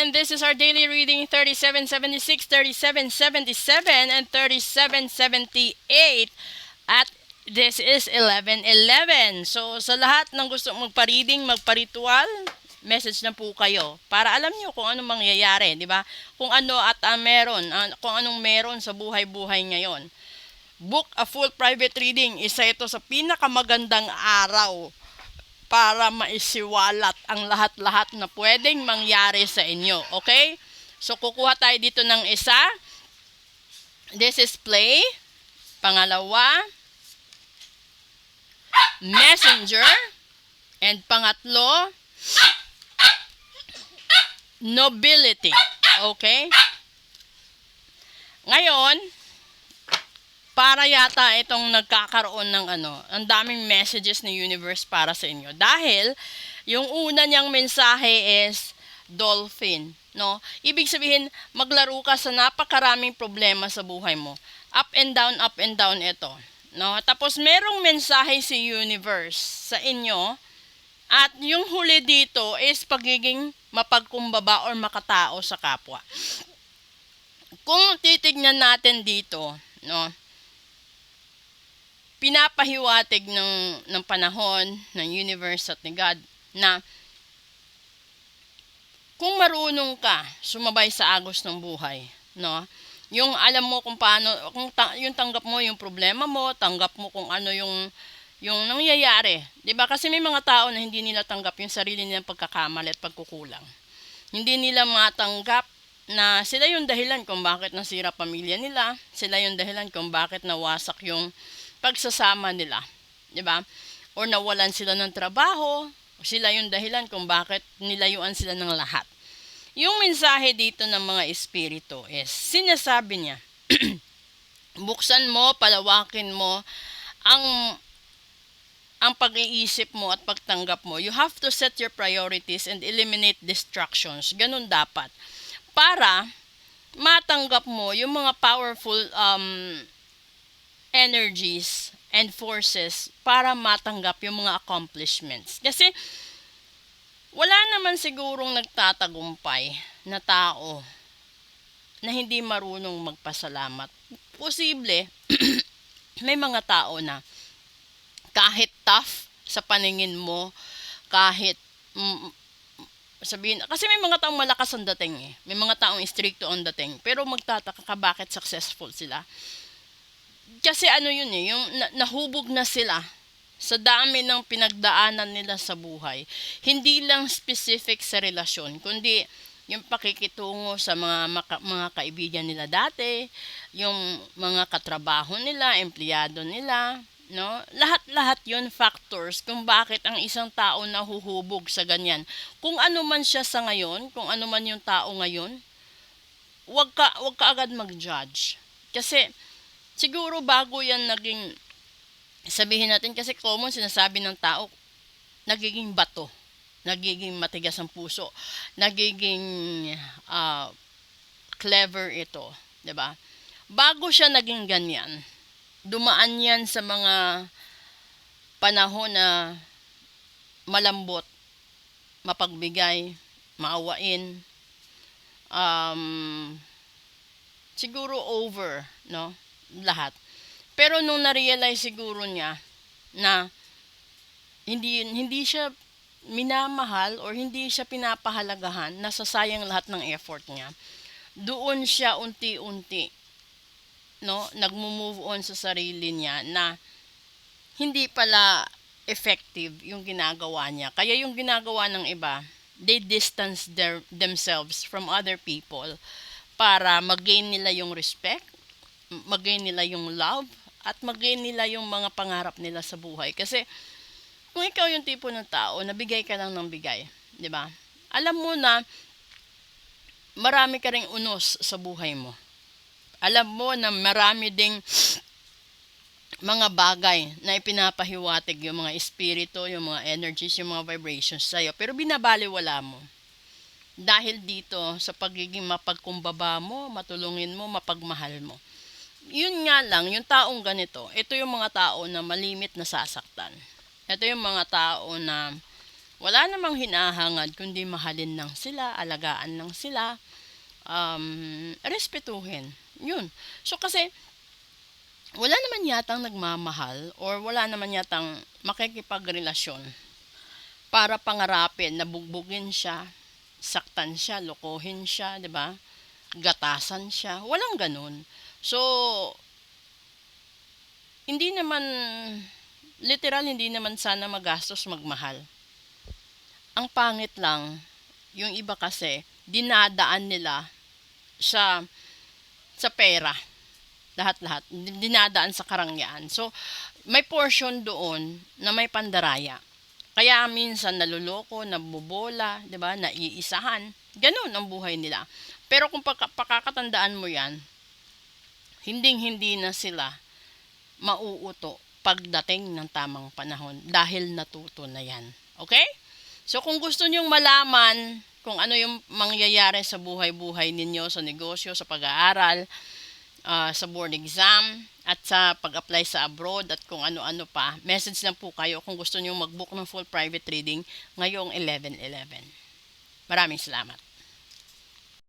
And this is our daily reading 3776, 3777, and 3778. At this is 1111. So sa lahat ng gusto magpa-reading, magpa-ritual, message na po kayo para alam niyo kung anong mangyayari, di ba? Kung ano at kung anong meron sa buhay-buhay ngayon. Book a full private reading. Isa ito sa pinakamagandang araw para maisiwalat ang lahat-lahat na pwedeng mangyari sa inyo. Okay? So, kukuha tayo dito ng isa. This is play. Pangalawa, messenger. And pangatlo, nobility. Okay? Ngayon, para yata itong nagkakaroon ng ang daming messages ni universe para sa inyo. Dahil, yung una niyang mensahe is dolphin. No? Ibig sabihin, maglaro ka sa napakaraming problema sa buhay mo. Up and down ito. No? Tapos, merong mensahe si universe sa inyo. At yung huli dito is pagiging mapagkumbaba or makatao sa kapwa. Kung titignan natin dito, no? Pinapahiwatig ng panahon, ng universe at ni God na kung marunong ka sumabay sa agos ng buhay, no? Yung alam mo kung paano, yung tanggap mo yung problema mo, tanggap mo kung ano yung nangyayari. 'Di ba? Kasi may mga tao na hindi nila tanggap yung sarili nilang pagkakamali at pagkukulang. Hindi nila matanggap na sila yung dahilan kung bakit nasira pamilya nila, sila yung dahilan kung bakit nawasak yung pagsasama nila, 'di ba? Or nawalan sila ng trabaho, sila yung dahilan kung bakit nilayuan sila ng lahat. Yung mensahe dito ng mga espiritu is, sinasabi niya, buksan mo, palawakin mo ang pag-iisip mo at pagtanggap mo. You have to set your priorities and eliminate distractions. Ganun dapat. Para matanggap mo yung mga powerful energies and forces para matanggap yung mga accomplishments. Kasi wala naman sigurong nagtatagumpay na tao na hindi marunong magpasalamat. Posible, may mga tao na kahit tough sa paningin mo, kahit sabihin, kasi may mga taong malakas ang dating eh. May mga taong stricto ang dating. Pero magtataka ka bakit successful sila. Kasi yun eh, yung nahubog na sila sa dami ng pinagdaanan nila sa buhay. Hindi lang specific sa relasyon, kundi yung pakikitungo sa mga kaibigan nila dati, yung mga katrabaho nila, empleyado nila, no? Lahat yun factors kung bakit ang isang tao nahuhubog sa ganyan. Kung ano man siya sa ngayon, kung ano man yung tao ngayon, wag ka agad mag-judge. Kasi siguro bago yan naging, sabihin natin, kasi common sinasabi ng tao, nagiging bato, nagiging matigas ang puso, nagiging clever ito, 'di ba? Bago siya naging ganyan, dumaan yan sa mga panahon na malambot, mapagbigay, maawain, siguro over, no? Lahat. Pero nung na-realize siguro niya na hindi siya minamahal or hindi siya pinapahalagahan, nasasayang lahat ng effort niya, doon siya unti-unti, no, nagmo-move on sa sarili niya na hindi pala effective yung ginagawa niya. Kaya yung ginagawa ng iba, they distance themselves from other people para mag-gain nila yung respect, mag-gain nila yung love, at mag-gain nila yung mga pangarap nila sa buhay. Kasi kung ikaw yung tipo ng tao, nabigay ka lang ng bigay, 'di ba? Alam mo na marami ka ring unos sa buhay mo. Alam mo na marami ding mga bagay na ipinapahiwatig yung mga espiritu, yung mga energies, yung mga vibrations sa'yo. Pero binabaliwala mo. Dahil dito sa pagiging mapagkumbaba mo, matulungin mo, mapagmahal mo. Yun nga lang, yung taong ganito, ito yung mga tao na malimit na sasaktan. Ito yung mga tao na wala namang hinahangad kundi mahalin lang sila, alagaan lang sila, respetuhin. Yun. So kasi wala naman yatang nagmamahal or wala naman yatang makikipagrelasyon para pangarapin na bugbugin siya, saktan siya, lokohin siya, 'di ba? Gatasan siya. Walang ganun. So, hindi naman literal hindi naman sana magastos magmahal. Ang pangit lang, yung iba kasi dinadaan nila sa pera. Lahat-lahat. Dinadaan sa karangyaan. So, may portion doon na may pandaraya. Kaya minsan naluloko, nabobola, 'di ba? Naiisahan. Ganun ang buhay nila. Pero kung pakakatandaan mo 'yan, hinding-hindi na sila mauuto pagdating ng tamang panahon dahil natuto na 'yan. Okay? So kung gusto niyong malaman kung ano yung mangyayari sa buhay-buhay ninyo, sa negosyo, sa pag-aaral, sa board exam, at sa pag-apply sa abroad at kung ano-ano pa, message lang po kayo kung gusto niyo mag-book ng full private reading ngayong 11/11. Maraming salamat.